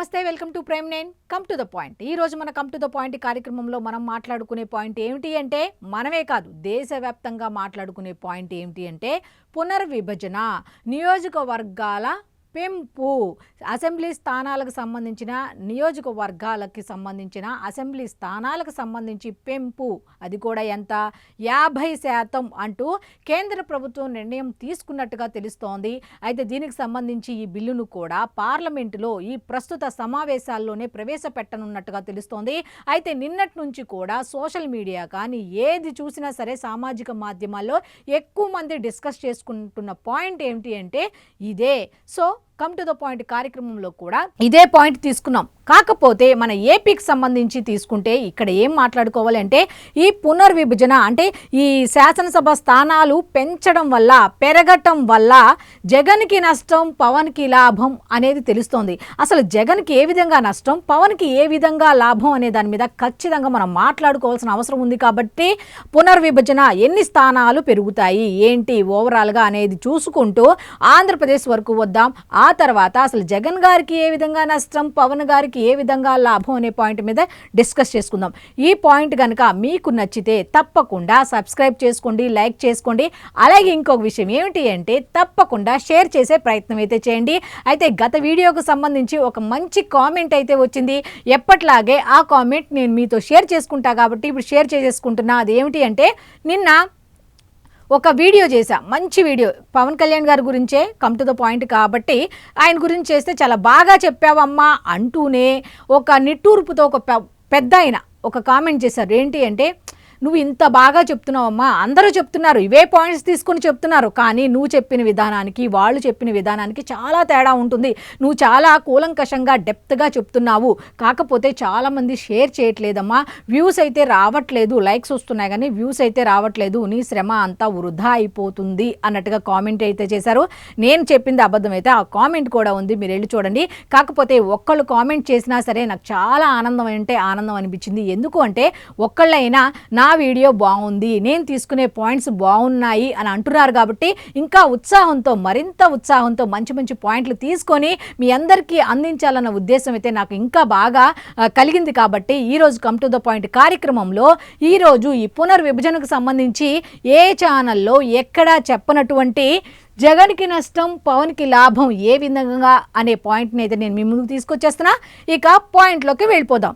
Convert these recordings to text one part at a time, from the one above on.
నమస్తే, welcome to prime 9 come to the point. ఈ రోజు మన కమ్ టు ద పాయింట్ కార్యక్రమంలో మనం మాట్లాడుకునే పాయింట్ ఏమిటి అంటే, మనమే కాదు దేశవ్యాప్తంగా మాట్లాడుకునే పాయింట్ ఏమిటి అంటే పునర్విభజన, నియోజకవర్గాల పెంపు, అసెంబ్లీ స్థానాలకు సంబంధించిన నియోజకవర్గాలకి సంబంధించిన అసెంబ్లీ స్థానాలకు సంబంధించి పెంపు, అది కూడా ఎంత 50% అంటూ కేంద్ర ప్రభుత్వం నిర్ణయం తీసుకున్నట్టుగా తెలుస్తోంది. అయితే దీనికి సంబంధించి ఈ బిల్లును కూడా పార్లమెంటులో ఈ ప్రస్తుత సమావేశాల్లోనే ప్రవేశపెట్టనున్నట్టుగా తెలుస్తోంది. అయితే నిన్నటి నుంచి కూడా సోషల్ మీడియా కానీ ఏది చూసినా సరే సామాజిక మాధ్యమాల్లో ఎక్కువ మంది డిస్కస్ చేసుకుంటున్న పాయింట్ ఏమిటి అంటే ఇదే. So come to the point కార్యక్రమంలో కూడా ఇదే పాయింట్ తీసుకున్నాం. కాకపోతే మన ఏపీకి సంబంధించి తీసుకుంటే ఇక్కడ ఏం మాట్లాడుకోవాలి అంటే, ఈ పునర్విభజన అంటే ఈ శాసనసభ స్థానాలు పెంచడం వల్ల, పెరగటం వల్ల జగన్కి నష్టం, పవన్కి లాభం అనేది తెలుస్తోంది. అసలు జగన్కి ఏ విధంగా నష్టం, పవన్కి ఏ విధంగా లాభం అనే దాని మీద ఖచ్చితంగా మనం మాట్లాడుకోవాల్సిన అవసరం ఉంది. కాబట్టి పునర్విభజన ఎన్ని స్థానాలు పెరుగుతాయి ఏంటి ఓవరాల్గా అనేది చూసుకుంటూ ఆంధ్రప్రదేశ్ వరకు వద్దాం. ఆ తర్వాత అసలు జగన్ గారికి ఏ విధంగా నష్టం, పవన్ గారికి ఏ విధంగా లాభం అనే పాయింట్ మీద డిస్కస్ చేసుకుందాం. ఈ పాయింట్ కనుక మీకు నచ్చితే తప్పకుండా సబ్స్క్రైబ్ చేసుకోండి, లైక్ చేసుకోండి. అలాగే ఇంకొక విషయం ఏమిటి అంటే తప్పకుండా షేర్ చేసే ప్రయత్నం అయితే చేయండి. అయితే గత వీడియోకు సంబంధించి ఒక మంచి కామెంట్ అయితే వచ్చింది. ఎప్పట్లాగే ఆ కామెంట్ నేను మీతో షేర్ చేసుకుంటా కాబట్టి ఇప్పుడు షేర్ చేసేసుకుంటున్నా. అది ఏమిటి అంటే, నిన్న ఒక వీడియో చేశా, మంచి వీడియో, పవన్ కళ్యాణ్ గారి గురించే, కమ్ టు ద పాయింట్ కాబట్టి ఆయన గురించి చేస్తే చాలా బాగా చెప్పావమ్మా అంటూనే ఒక నిట్టూర్పుతో ఒక పెద్ద ఆయన ఒక కామెంట్ చేశారు. ఏంటి అంటే, నువ్వు ఇంత బాగా చెప్తున్నావమ్మా, అందరూ చెప్తున్నారు, ఇవే పాయింట్స్ తీసుకొని చెప్తున్నారు, కానీ నువ్వు చెప్పిన విధానానికి వాళ్ళు చెప్పిన విధానానికి చాలా తేడా ఉంటుంది. నువ్వు చాలా కూలంకషంగా డెప్త్గా చెప్తున్నావు, కాకపోతే చాలామంది షేర్ చేయట్లేదమ్మా, వ్యూస్ అయితే రావట్లేదు, లైక్స్ వస్తున్నాయి కానీ వ్యూస్ అయితే రావట్లేదు, నీ శ్రమ అంతా వృధా అయిపోతుంది అన్నట్టుగా కామెంట్ అయితే చేశారు. నేను చెప్పింది అబద్ధం అయితే ఆ కామెంట్ కూడా ఉంది, మీరు వెళ్ళి చూడండి. కాకపోతే ఒక్కళ్ళు కామెంట్ చేసినా సరే నాకు చాలా ఆనందం అంటే ఆనందం అనిపించింది. ఎందుకు అంటే ఒక్కళ్ళైనా నా వీడియో బాగుంది, నేను తీసుకునే పాయింట్స్ బాగున్నాయి అని అంటున్నారు కాబట్టి ఇంకా ఉత్సాహంతో, మరింత ఉత్సాహంతో మంచి మంచి పాయింట్లు తీసుకొని మీ అందరికీ అందించాలన్న ఉద్దేశం అయితే నాకు ఇంకా బాగా కలిగింది. కాబట్టి ఈరోజు కమ్ టు ద పాయింట్ కార్యక్రమంలో ఈరోజు ఈ పునర్విభజనకు సంబంధించి ఏ ఛానల్లో ఎక్కడా చెప్పనటువంటి జగన్కి నష్టం, పవన్కి లాభం ఏ విధంగా అనే పాయింట్ని అయితే నేను మీ ముందుకు తీసుకొచ్చేస్తున్నా. ఇక పాయింట్లోకి వెళ్ళిపోదాం.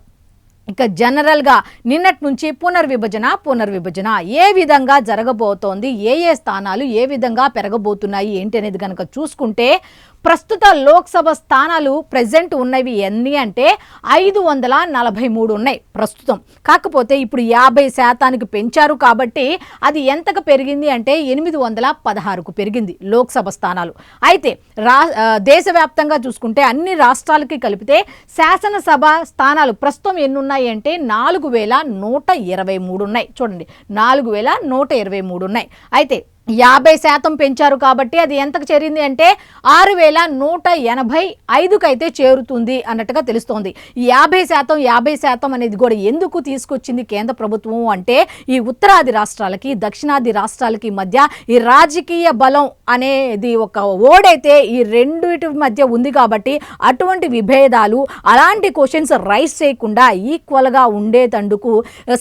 ఇక జనరల్గా నిన్నటి నుంచి పునర్విభజన ఏ విధంగా జరగబోతోంది, ఏ స్థానాలు ఏ విధంగా పెరగబోతున్నాయి ఏంటి అనేది కనుక చూసుకుంటే, ప్రస్తుత లోక్సభ స్థానాలు ప్రెజెంట్ ఉన్నవి ఎన్ని అంటే 543 ఉన్నాయి ప్రస్తుతం. కాకపోతే ఇప్పుడు 50% పెంచారు కాబట్టి అది ఎంతకు పెరిగింది అంటే 816కు పెరిగింది లోక్సభ స్థానాలు. అయితే దేశవ్యాప్తంగా చూసుకుంటే అన్ని రాష్ట్రాలకి కలిపితే శాసనసభ స్థానాలు ప్రస్తుతం ఎన్ని ఉన్నాయి అంటే 4123 ఉన్నాయి. చూడండి, 4123 ఉన్నాయి. అయితే 50% పెంచారు కాబట్టి అది ఎంతకు చేరింది అంటే 6185కు అయితే చేరుతుంది అన్నట్టుగా తెలుస్తోంది. ఈ 50% అనేది కూడా ఎందుకు తీసుకొచ్చింది కేంద్ర ప్రభుత్వం అంటే, ఈ ఉత్తరాది రాష్ట్రాలకి దక్షిణాది రాష్ట్రాలకి మధ్య ఈ రాజకీయ బలం అనేది ఒక ఓడైతే ఈ రెండిటి మధ్య ఉంది కాబట్టి అటువంటి విభేదాలు, అలాంటి క్వశ్చన్స్ రైస్ చేయకుండా ఈక్వల్గా ఉండేటందుకు,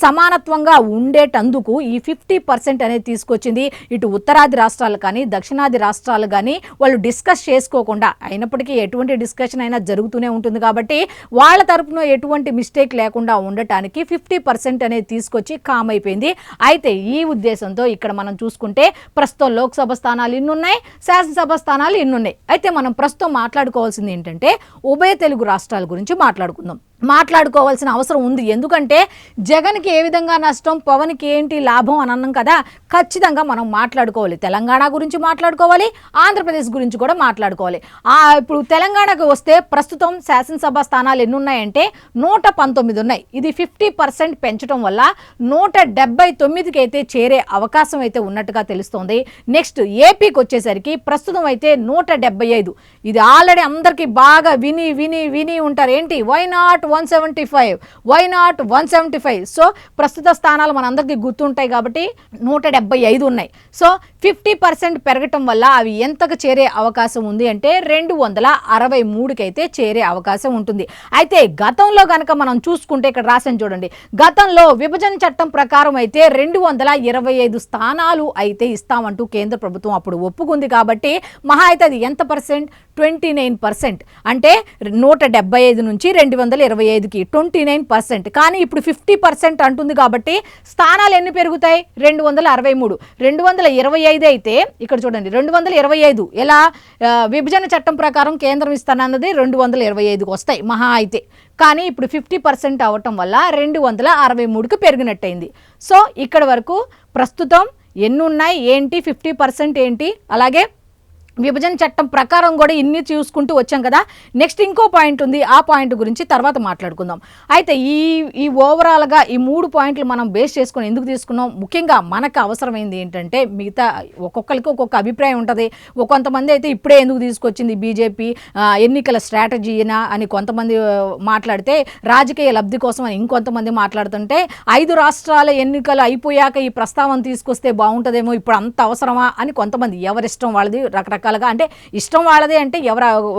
సమానత్వంగా ఉండేటందుకు ఈ 50% అనేది తీసుకొచ్చింది. ఇటు ఉత్తరాది రాష్ట్రాలు కానీ దక్షిణాది రాష్ట్రాలు కానీ వాళ్ళు డిస్కస్ చేసుకోకుండా, అయినప్పటికీ ఎటువంటి డిస్కషన్ అయినా జరుగుతూనే ఉంటుంది కాబట్టి వాళ్ళ తరపున ఎటువంటి మిస్టేక్ లేకుండా ఉండటానికి 50% అనేది తీసుకొచ్చి కామ్ అయిపోయింది. అయితే ఈ ఉద్దేశంతో ఇక్కడ మనం చూసుకుంటే ప్రస్తుతం లోక్సభ స్థానాలు ఇన్నున్నాయి, శాసనసభ స్థానాలు ఇన్నున్నాయి. అయితే మనం ప్రస్తుతం మాట్లాడుకోవాల్సింది ఏంటంటే ఉభయ తెలుగు రాష్ట్రాల గురించి మాట్లాడుకోవాల్సిన అవసరం ఉంది. ఎందుకంటే జగన్కి ఏ విధంగా నష్టం, పవన్కి ఏంటి లాభం అని అన్నాం కదా, ఖచ్చితంగా మనం మాట్లాడుకోవాలి. తెలంగాణ గురించి మాట్లాడుకోవాలి, ఆంధ్రప్రదేశ్ గురించి కూడా మాట్లాడుకోవాలి. ఇప్పుడు తెలంగాణకు వస్తే ప్రస్తుతం శాసనసభ స్థానాలు ఎన్ని ఉన్నాయంటే 119 ఉన్నాయి. ఇది 50% పెంచడం వల్ల 179కి అయితే చేరే అవకాశం అయితే ఉన్నట్టుగా తెలుస్తోంది. నెక్స్ట్ ఏపీకి వచ్చేసరికి ప్రస్తుతం అయితే 175. ఇది ఆల్రెడీ అందరికీ బాగా విని ఉంటారు. ఏంటి, why not 175? Why not 175? So ప్రస్తుత స్థానాలు మనందరికీ గుర్తుంటాయి కాబట్టి 175 ఉన్నాయి. సో 50% పెరగటం వల్ల అవి ఎంతకు చేరే అవకాశం ఉంది అంటే 263కి అయితే చేరే అవకాశం ఉంటుంది. అయితే గతంలో కనుక మనం చూసుకుంటే ఇక్కడ రాసాను చూడండి, గతంలో విభజన చట్టం ప్రకారం అయితే 225 స్థానాలు అయితే ఇస్తామంటూ కేంద్ర ప్రభుత్వం అప్పుడు ఒప్పుకుంది. కాబట్టి మహా అయితే అది ఎంత పర్సెంట్? 29%. అంటే 175 నుంచి 225కి 29%. కానీ ఇప్పుడు 50% అంటుంది కాబట్టి స్థానాలు ఎన్ని పెరుగుతాయి? 263. 225 అయితే ఇక్కడ చూడండి 225 ఎలా విభజన చట్టం ప్రకారం కేంద్రం ఇస్తానన్నది 225కి వస్తాయి మహా అయితే. కానీ ఇప్పుడు 50% అవ్వటం వల్ల 263కి పెరిగినట్టయింది. సో ఇక్కడ వరకు ప్రస్తుతం ఎన్ని ఉన్నాయి ఏంటి, 50% ఏంటి, అలాగే విభజన చట్టం ప్రకారం కూడా ఇన్ని చూసుకుంటూ వచ్చాం కదా. నెక్స్ట్ ఇంకో పాయింట్ ఉంది, ఆ పాయింట్ గురించి తర్వాత మాట్లాడుకుందాం. అయితే ఈ ఓవరాల్గా ఈ 3 పాయింట్లు మనం బేస్ చేసుకొని ఎందుకు తీసుకున్నాం, ముఖ్యంగా మనకు అవసరమైంది ఏంటంటే, మిగతా ఒక్కొక్కరికి ఒక్కొక్క అభిప్రాయం ఉంటుంది. కొంతమంది అయితే ఇప్పుడే ఎందుకు తీసుకొచ్చింది బీజేపీ ఎన్నికల స్ట్రాటజీనా అని కొంతమంది మాట్లాడితే, రాజకీయ లబ్ధి కోసం అని ఇంకొంతమంది మాట్లాడుతుంటే, 5 రాష్ట్రాల ఎన్నికలు అయిపోయాక ఈ ప్రస్తావన తీసుకొస్తే బాగుంటుందేమో, ఇప్పుడు అంత అవసరమా అని కొంతమంది, ఎవరిష్టం వాళ్ళది రకరకాల అంటే ఇష్టం వాళ్ళదే అంటే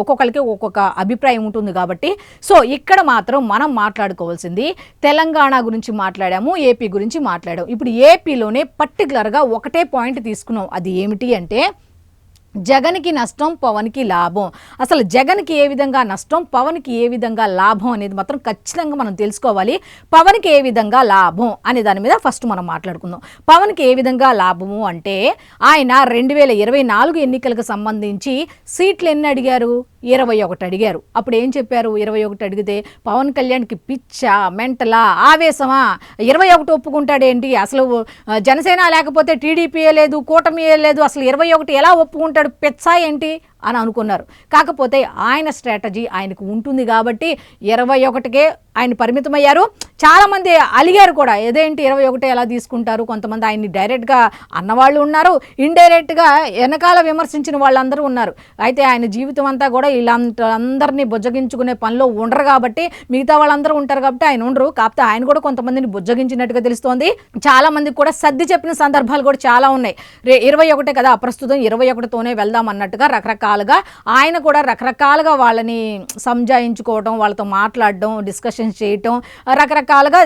ఒక్కొక్కరికి ఒక్కొక్క అభిప్రాయం ఉంటుంది కాబట్టి. సో ఇక్కడ మాత్రం మనం మాట్లాడుకోవాల్సింది తెలంగాణ గురించి మాట్లాడాము, ఏపీ గురించి మాట్లాడాము. ఇప్పుడు ఏపీలోనే పర్టికులర్గా ఒకటే పాయింట్ తీసుకున్నాం. అది ఏమిటి అంటే, జగన్కి నష్టం, పవన్కి లాభం. అసలు జగన్కి ఏ విధంగా నష్టం, పవన్కి ఏ విధంగా లాభం అనేది మాత్రం ఖచ్చితంగా మనం తెలుసుకోవాలి. పవన్కి ఏ విధంగా లాభం అనే దాని మీద ఫస్ట్ మనం మాట్లాడుకుందాం. పవన్కి ఏ విధంగా లాభము అంటే, ఆయన 2024 ఎన్నికలకు సంబంధించి సీట్లు ఎన్ని అడిగారు? 21 అడిగారు. అప్పుడు ఏం చెప్పారు? 21 అడిగితే పవన్ కళ్యాణ్కి పిచ్చా, మెంటలా, ఆవేశమా, 21 ఒప్పుకుంటాడేంటి, అసలు జనసేన లేకపోతే టీడీపీయే లేదు, కూటమియే లేదు, అసలు 21 ఎలా ఒప్పుకుంటాడు, పెచ్చా ఏంటి అని అనుకున్నారు. కాకపోతే ఆయన స్ట్రాటజీ ఆయనకు ఉంటుంది కాబట్టి 21కే ఆయన పరిమితమయ్యారు. చాలామంది అలిగారు కూడా, ఏదేంటి 21 ఎలా తీసుకుంటారు, కొంతమంది ఆయన్ని డైరెక్ట్గా అన్నవాళ్ళు ఉన్నారు, ఇండైరెక్ట్గా వెనకాల విమర్శించిన వాళ్ళందరూ ఉన్నారు. అయితే ఆయన జీవితం అంతా కూడా వీళ్ళందరినీ బుజ్జగించుకునే పనిలో ఉండరు కాబట్టి, మిగతా వాళ్ళందరూ ఉంటారు కాబట్టి ఆయన ఉండరు. కాకపోతే ఆయన కూడా కొంతమందిని బుజ్జగించినట్టుగా తెలుస్తోంది. చాలా మందికి కూడా సర్ది చెప్పిన సందర్భాలు కూడా చాలా ఉన్నాయి. 21 కదా, ప్రస్తుతం 21తోనే వెళ్దాం అన్నట్టుగా రకరకాలుగా ఆయన కూడా రకరకాలుగా వాళ్ళని సంజాయించుకోవడం, వాళ్ళతో మాట్లాడడం, డిస్కషన్స్ చేయటం, రకరకాలుగా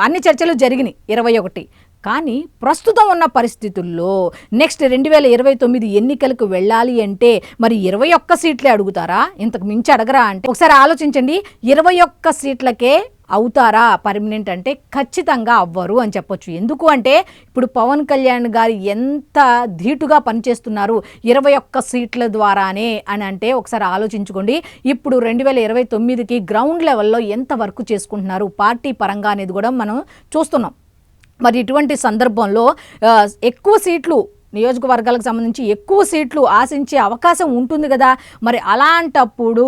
అన్ని చర్చలు జరిగినాయి 21. కానీ ప్రస్తుతం ఉన్న పరిస్థితుల్లో నెక్స్ట్ 2029 ఎన్నికలకు వెళ్ళాలి అంటే మరి 21 సీట్లే అడుగుతారా? ఇంతకు మించి అడగరా అంటే ఒకసారి ఆలోచించండి. 21 సీట్లకే అవుతారా పర్మనెంట్ అంటే? ఖచ్చితంగా అవ్వరు అని చెప్పొచ్చు. ఎందుకు అంటే ఇప్పుడు పవన్ కళ్యాణ్ గారు ఎంత ధీటుగా పనిచేస్తున్నారు 21 సీట్ల ద్వారానే అని అంటే ఒకసారి ఆలోచించుకోండి. ఇప్పుడు 2029కి గ్రౌండ్ లెవెల్లో ఎంత వర్క్ చేసుకుంటున్నారు పార్టీ పరంగా అనేది కూడా మనం చూస్తున్నాం. మరి ఇటువంటి సందర్భంలో ఎక్కువ సీట్లు, నియోజకవర్గాలకు సంబంధించి ఎక్కువ సీట్లు ఆశించే అవకాశం ఉంటుంది కదా. మరి అలాంటప్పుడు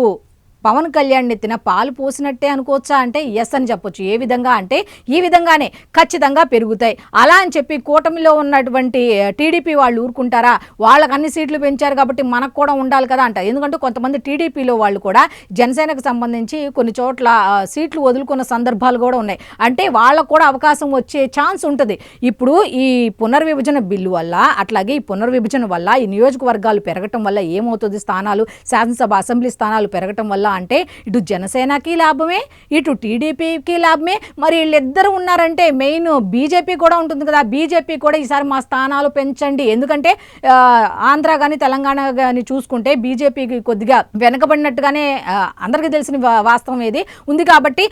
పవన్ కళ్యాణ్ ఎత్తిన పాలు పోసినట్టే అనుకోవచ్చా అంటే ఎస్ అని చెప్పొచ్చు. ఏ విధంగా అంటే ఈ విధంగానే ఖచ్చితంగా పెరుగుతాయి. అలా అని చెప్పి కూటమిలో ఉన్నటువంటి టీడీపీ వాళ్ళు ఊరుకుంటారా? వాళ్ళకి అన్ని సీట్లు పెంచారు కాబట్టి మనకు కూడా ఉండాలి కదా అంటారు. ఎందుకంటే కొంతమంది టీడీపీలో వాళ్ళు కూడా జనసేనకు సంబంధించి కొన్ని చోట్ల సీట్లు వదులుకున్న సందర్భాలు కూడా ఉన్నాయి. అంటే వాళ్ళకు కూడా అవకాశం వచ్చే ఛాన్స్ ఉంటుంది. ఇప్పుడు ఈ పునర్విభజన బిల్లు వల్ల, అట్లాగే ఈ పునర్విభజన వల్ల ఈ నియోజకవర్గాలు పెరగటం వల్ల ఏమవుతుంది, స్థానాలు శాసనసభ అసెంబ్లీ స్థానాలు పెరగటం వల్ల అంటే ఇటు జనసేనకి లాభమే, ఇటు టీడీపీకి లాభమే. మరి వీళ్ళిద్దరు ఉన్నారంటే మెయిన్ బీజేపీ కూడా ఉంటుంది కదా. బీజేపీ కూడా ఈసారి మా స్థానాలు పెంచండి, ఎందుకంటే ఆంధ్ర కానీ తెలంగాణ కానీ చూసుకుంటే బీజేపీకి కొద్దిగా వెనకబడినట్టుగానే అందరికీ తెలిసిన వాస్తవం ఏది ఉంది. కాబట్టి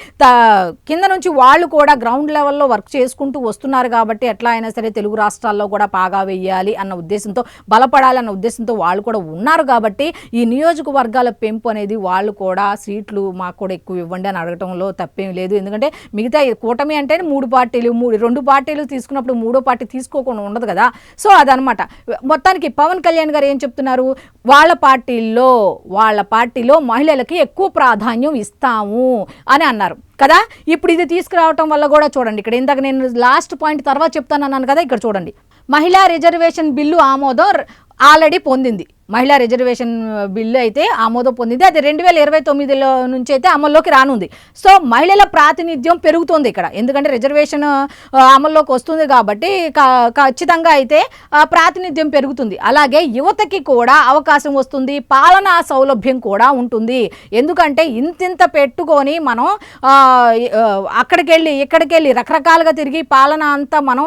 కింద నుంచి వాళ్ళు కూడా గ్రౌండ్ లెవెల్లో వర్క్ చేసుకుంటూ వస్తున్నారు కాబట్టి ఎట్లా అయినా సరే తెలుగు రాష్ట్రాల్లో కూడా పాగా వేయాలి అన్న ఉద్దేశంతో, బలపడాలన్న ఉద్దేశంతో వాళ్ళు కూడా ఉన్నారు. కాబట్టి ఈ నియోజకవర్గాల పెంపు అనేది వాళ్ళు కూడా సీట్లు మాకు కూడా ఎక్కువ ఇవ్వండి అని అడగటంలో తప్పేం లేదు. ఎందుకంటే మిగతా కూటమి అంటే 3 పార్టీలు, 2 పార్టీలు తీసుకున్నప్పుడు 3వ పార్టీ తీసుకోకుండా ఉండదు కదా. సో అదనమాట. మొత్తానికి పవన్ కళ్యాణ్ గారు ఏం చెప్తున్నారు, వాళ్ళ పార్టీలో మహిళలకి ఎక్కువ ప్రాధాన్యం ఇస్తాము అని అన్నారు కదా. ఇప్పుడు ఇది తీసుకురావటం వల్ల కూడా చూడండి, ఇక్కడ ఇందాక నేను లాస్ట్ పాయింట్ తర్వాత చెప్తానన్నాను కదా, ఇక్కడ చూడండి, మహిళా రిజర్వేషన్ బిల్లు ఆమోదం ఆల్రెడీ పొందింది. మహిళా రిజర్వేషన్ బిల్లు అయితే ఆమోదం పొందింది. అది 2029లో నుంచి అయితే అమల్లోకి రానుంది. సో మహిళల ప్రాతినిధ్యం పెరుగుతుంది ఇక్కడ, ఎందుకంటే రిజర్వేషన్ అమల్లోకి వస్తుంది కాబట్టి ఖచ్చితంగా అయితే ప్రాతినిధ్యం పెరుగుతుంది. అలాగే యువతకి కూడా అవకాశం వస్తుంది, పాలనా సౌలభ్యం కూడా ఉంటుంది. ఎందుకంటే ఇంతింత పెట్టుకొని మనం అక్కడికి వెళ్ళి ఇక్కడికి వెళ్ళి రకరకాలుగా తిరిగి పాలన అంతా మనం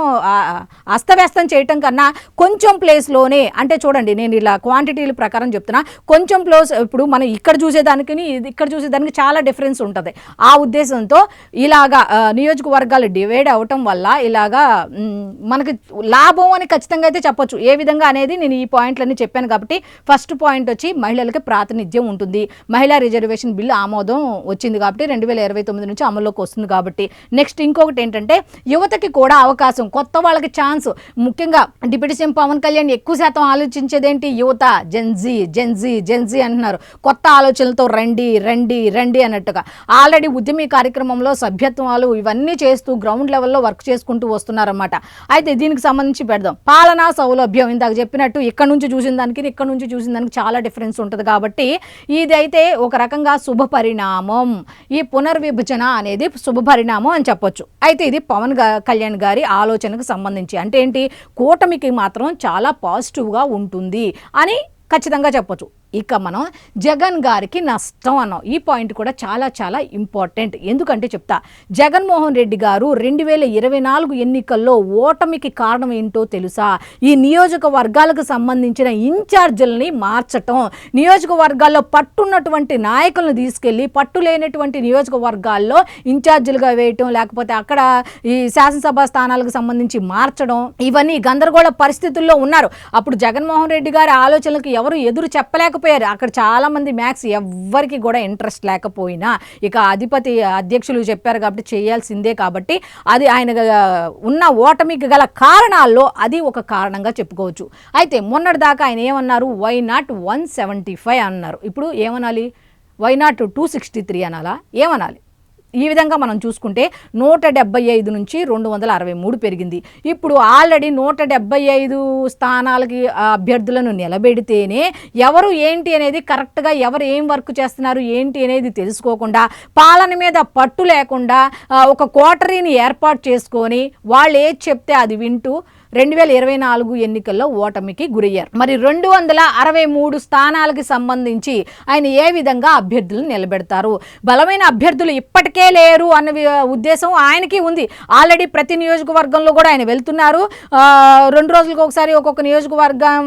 అస్తవ్యస్తం చేయటం కన్నా కొంచెం ప్లేస్లోనే, అంటే చూడండి నేను ఇలా క్వాంటిటీల ప్రకారం చెప్తున్నా, కొంచెం ప్లేస్, ఇప్పుడు మనం ఇక్కడ చూసేదానికి ఇక్కడ చూసేదానికి చాలా డిఫరెన్స్ ఉంటుంది. ఆ ఉద్దేశంతో ఇలాగా నియోజకవర్గాలు డివైడ్ అవటం వల్ల ఇలాగా మనకి లాభం అని ఖచ్చితంగా అయితే చెప్పొచ్చు. ఏ విధంగా అనేది నేను ఈ పాయింట్లన్నీ చెప్పాను. కాబట్టి ఫస్ట్ పాయింట్ వచ్చి మహిళలకి ప్రాతినిధ్యం ఉంటుంది. మహిళా రిజర్వేషన్ బిల్లు ఆమోదం వచ్చింది కాబట్టి 2029 నుంచి అమల్లోకి వస్తుంది కాబట్టి. నెక్స్ట్ ఇంకొకటి ఏంటంటే యువతకి కూడా అవకాశం, కొత్త వాళ్ళకి ఛాన్స్. ముఖ్యంగా డిప్యూటీ సీఎం పవన్ కళ్యాణ్ ఎక్కువ శాతం ఆలోచించేదేంటి, యువత, జెన్జీ అంటున్నారు. కొత్త ఆలోచనలతో రండి రండి రండి అన్నట్టుగా ఆల్రెడీ ఉద్యమీ కార్యక్రమంలో సభ్యత్వాలు ఇవన్నీ చేస్తూ గ్రౌండ్ లెవెల్లో వర్క్ చేసుకుంటూ వస్తున్నారన్నమాట. అయితే దీనికి సంబంధించి పెడదాం. పాలనా సౌలభ్యం ఇందాక చెప్పినట్టు ఇక్కడ నుంచి చూసిన దానికి చాలా డిఫరెన్స్ ఉంటుంది. కాబట్టి ఇదైతే ఒక రకంగా శుభ పరిణామం. ఈ పునర్విభజన అనేది శుభ పరిణామం అని చెప్పొచ్చు. అయితే ఇది పవన్ కళ్యాణ్ గారి ఆలోచనకు సంబంధించి, అంటే ఏంటి, కూటమికి మాత్రం చాలా పాజిటివ్గా ఉంటుంది అని ఖచ్చితంగా చెప్పొచ్చు. ఇక మనం జగన్ గారికి నష్టం అన్నాం. ఈ పాయింట్ కూడా చాలా చాలా ఇంపార్టెంట్. ఎందుకంటే చెప్తా, జగన్మోహన్ రెడ్డి గారు 2024 ఎన్నికల్లో ఓటమికి కారణం ఏంటో తెలుసా? ఈ నియోజకవర్గాలకు సంబంధించిన ఇన్ఛార్జీలని మార్చటం, నియోజకవర్గాల్లో పట్టున్నటువంటి నాయకులను తీసుకెళ్ళి పట్టు లేనటువంటి నియోజకవర్గాల్లో ఇన్ఛార్జీలుగా వేయటం, లేకపోతే అక్కడ ఈ శాసనసభ స్థానాలకు సంబంధించి మార్చడం, ఇవన్నీ గందరగోళ పరిస్థితుల్లో ఉన్నారు. అప్పుడు జగన్మోహన్ రెడ్డి గారి ఆలోచనలకు ఎవరు ఎదురు చెప్పలేక అక్కడ చాలా మంది మ్యాక్స్ ఎవ్వరికి కూడా ఇంట్రెస్ట్ లేకపోయినా ఇక అధ్యక్షులు చెప్పారు కాబట్టి చేయాల్సిందే. కాబట్టి అది ఆయన ఉన్న ఓటమికి గల కారణాల్లో అది ఒక కారణంగా చెప్పుకోవచ్చు. అయితే మొన్నటిదాకా ఆయన ఏమన్నారు, వై నాట్ 175 అన్నారు. ఇప్పుడు ఏమనాలి, వై నాట్ 263 అనాలా, ఏమనాలి? ఈ విధంగా మనం చూసుకుంటే 175 నుంచి 263 పెరిగింది. ఇప్పుడు ఆల్రెడీ 175 స్థానాలకి అభ్యర్థులను నిలబెడితేనే ఎవరు ఏంటి అనేది కరెక్ట్గా, ఎవరు ఏం వర్క్ చేస్తున్నారు ఏంటి అనేది తెలుసుకోకుండా, పాలన మీద పట్టు లేకుండా ఒక కోటరీని ఏర్పాటు చేసుకొని వాళ్ళు ఏది చెప్తే అది వింటూ 2024 ఎన్నికల్లో ఓటమికి గురయ్యారు. మరి 263 స్థానాలకి సంబంధించి ఆయన ఏ విధంగా అభ్యర్థులను నిలబెడతారు? బలమైన అభ్యర్థులు ఇప్పటికే లేరు అన్న ఉద్దేశం ఆయనకి ఉంది. ఆల్రెడీ ప్రతి నియోజకవర్గంలో కూడా ఆయన వెళ్తున్నారు. 2 రోజులకు ఒకసారి ఒక్కొక్క నియోజకవర్గం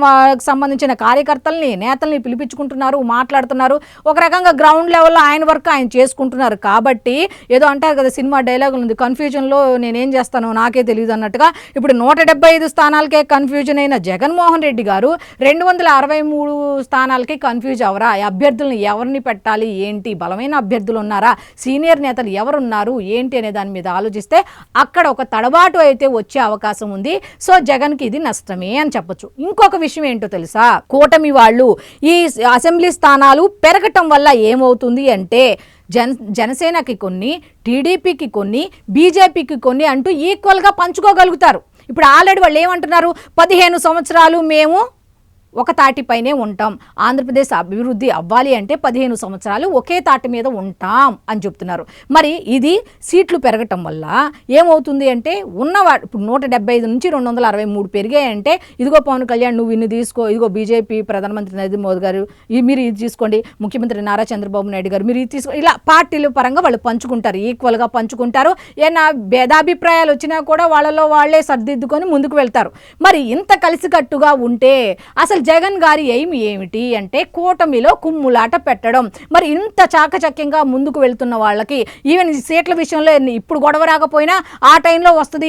సంబంధించిన కార్యకర్తల్ని, నేతల్ని పిలిపించుకుంటున్నారు, మాట్లాడుతున్నారు. ఒక రకంగా గ్రౌండ్ లెవెల్లో ఆయన వర్క్ ఆయన చేసుకుంటున్నారు. కాబట్టి ఏదో అంటారు కదా, సినిమా డైలాగులు ఉంది, కన్ఫ్యూజన్లో నేనేం చేస్తానో నాకే తెలియదు అన్నట్టుగా. ఇప్పుడు 175 స్థానాలకే కన్ఫ్యూజన్ అయిన జగన్మోహన్ రెడ్డి గారు 263 స్థానాలకి కన్ఫ్యూజ్ అవరా? అభ్యర్థులను ఎవరిని పెట్టాలి ఏంటి, బలమైన అభ్యర్థులు ఉన్నారా, సీనియర్ నేతలు ఎవరున్నారు ఏంటి అనే దాని మీద ఆలోచిస్తే అక్కడ ఒక తడబాటు అయితే వచ్చే అవకాశం ఉంది. సో జగన్కి ఇది నష్టమే అని చెప్పొచ్చు. ఇంకొక విషయం ఏంటో తెలుసా, కూటమి వాళ్ళు ఈ అసెంబ్లీ స్థానాలు పెరగటం వల్ల ఏమవుతుంది అంటే జనసేనకి కొన్ని, టీడీపీకి కొన్ని, బీజేపీకి కొన్ని అంటూ ఈక్వల్గా పంచుకోగలుగుతారు. ఇప్పుడు ఆల్రెడీ వాళ్ళు ఏమంటున్నారు, 15 సంవత్సరాలు మేము ఒక తాటిపైనే ఉంటాం, ఆంధ్రప్రదేశ్ అభివృద్ధి అవ్వాలి అంటే 15 సంవత్సరాలు ఒకే తాటి మీద ఉంటాం అని చెప్తున్నారు. మరి ఇది సీట్లు పెరగటం వల్ల ఏమవుతుంది అంటే ఉన్నవాడు ఇప్పుడు 175 నుంచి 263 పెరిగాయంటే, ఇదిగో పవన్ కళ్యాణ్ నువ్వు ఇన్ని తీసుకో, ఇదిగో బీజేపీ ప్రధానమంత్రి నరేంద్ర మోదీ గారు మీరు ఇది తీసుకోండి, ముఖ్యమంత్రి నారా చంద్రబాబు నాయుడు గారు మీరు ఇది తీసుకో, ఇలా పార్టీల పరంగా వాళ్ళు పంచుకుంటారు, ఈక్వల్గా పంచుకుంటారు. ఏనా భేదాభిప్రాయాలు వచ్చినా కూడా వాళ్ళలో వాళ్ళే సర్దిద్దుకొని ముందుకు వెళ్తారు. మరి ఇంత కలిసికట్టుగా ఉంటే అసలు జగన్ గారి ఎయిమ్ ఏమిటి అంటే కూటమిలో కుమ్ములాట పెట్టడం. మరి ఇంత చాకచక్యంగా ముందుకు వెళ్తున్న వాళ్ళకి ఈవెన్ సీట్ల విషయంలో ఇప్పుడు గొడవ రాకపోయినా ఆ టైంలో వస్తుంది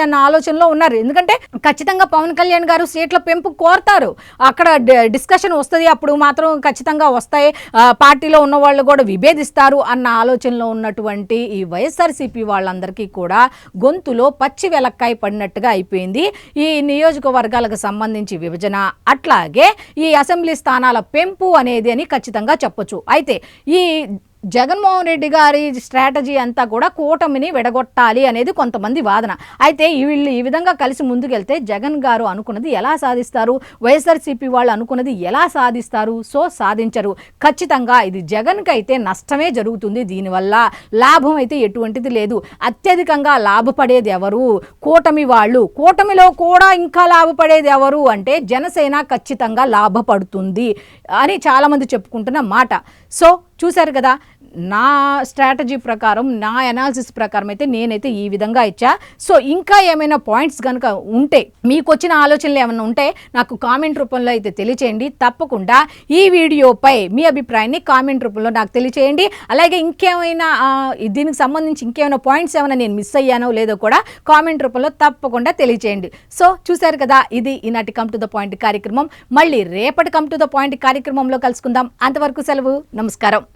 అన్న ఆలోచనలో ఉన్నారు. ఎందుకంటే ఖచ్చితంగా పవన్ కళ్యాణ్ గారు సీట్ల పెంపు కోరతారు, అక్కడ డిస్కషన్ వస్తుంది, అప్పుడు మాత్రం ఖచ్చితంగా వస్తాయి, పార్టీలో ఉన్న వాళ్ళు కూడా విభేదిస్తారు అన్న ఆలోచనలో ఉన్నటువంటి ఈ వైఎస్ఆర్సీపీ వాళ్ళందరికీ కూడా గొంతులో పచ్చి వెలక్కాయ పడినట్టుగా అయిపోయింది ఈ నియోజకవర్గాలకు సంబంధించి విభజన, అట్లాగే ఈ అసెంబ్లీ స్థానాల పెంపు అనేది అని ఖచ్చితంగా చెప్పొచ్చు. అయితే ఈ జగన్మోహన్ రెడ్డి గారి స్ట్రాటజీ అంతా కూడా కూటమిని విడగొట్టాలి అనేది కొంతమంది వాదన. అయితే వీళ్ళు ఈ విధంగా కలిసి ముందుకెళ్తే జగన్ గారు అనుకున్నది ఎలా సాధిస్తారు, వైఎస్ఆర్సీపీ వాళ్ళు అనుకున్నది ఎలా సాధిస్తారు? సో సాధించరు. ఖచ్చితంగా ఇది జగన్కి అయితే నష్టమే జరుగుతుంది. దీనివల్ల లాభం అయితే ఎటువంటిది లేదు. అత్యధికంగా లాభపడేది ఎవరు? కూటమి వాళ్ళు. కూటమిలో కూడా ఇంకా లాభపడేది ఎవరు అంటే జనసేన ఖచ్చితంగా లాభపడుతుంది అని చాలామంది చెప్పుకుంటున్న మాట. సో చూశారు కదా, నా స్ట్రాటజీ ప్రకారం, నా అనాలిసిస్ ప్రకారం అయితే నేనైతే ఈ విధంగా ఇచ్చా. సో ఇంకా ఏమైనా పాయింట్స్ కనుక ఉంటే, మీకు వచ్చిన ఆలోచనలు ఏమైనా ఉంటే నాకు కామెంట్ రూపంలో అయితే తెలియచేయండి. తప్పకుండా ఈ వీడియోపై మీ అభిప్రాయాన్ని కామెంట్ రూపంలో నాకు తెలియచేయండి. అలాగే ఇంకేమైనా దీనికి సంబంధించి ఇంకేమైనా పాయింట్స్ ఏమైనా నేను మిస్ అయ్యానో లేదో కూడా కామెంట్ రూపంలో తప్పకుండా తెలియచేయండి. సో చూశారు కదా, ఇది ఈనాటి కమ్ టు ద పాయింట్ కార్యక్రమం. మళ్ళీ రేపటి కమ్ టు ద పాయింట్ కార్యక్రమంలో కలుసుకుందాం. అంతవరకు సెలవు. నమస్కారం.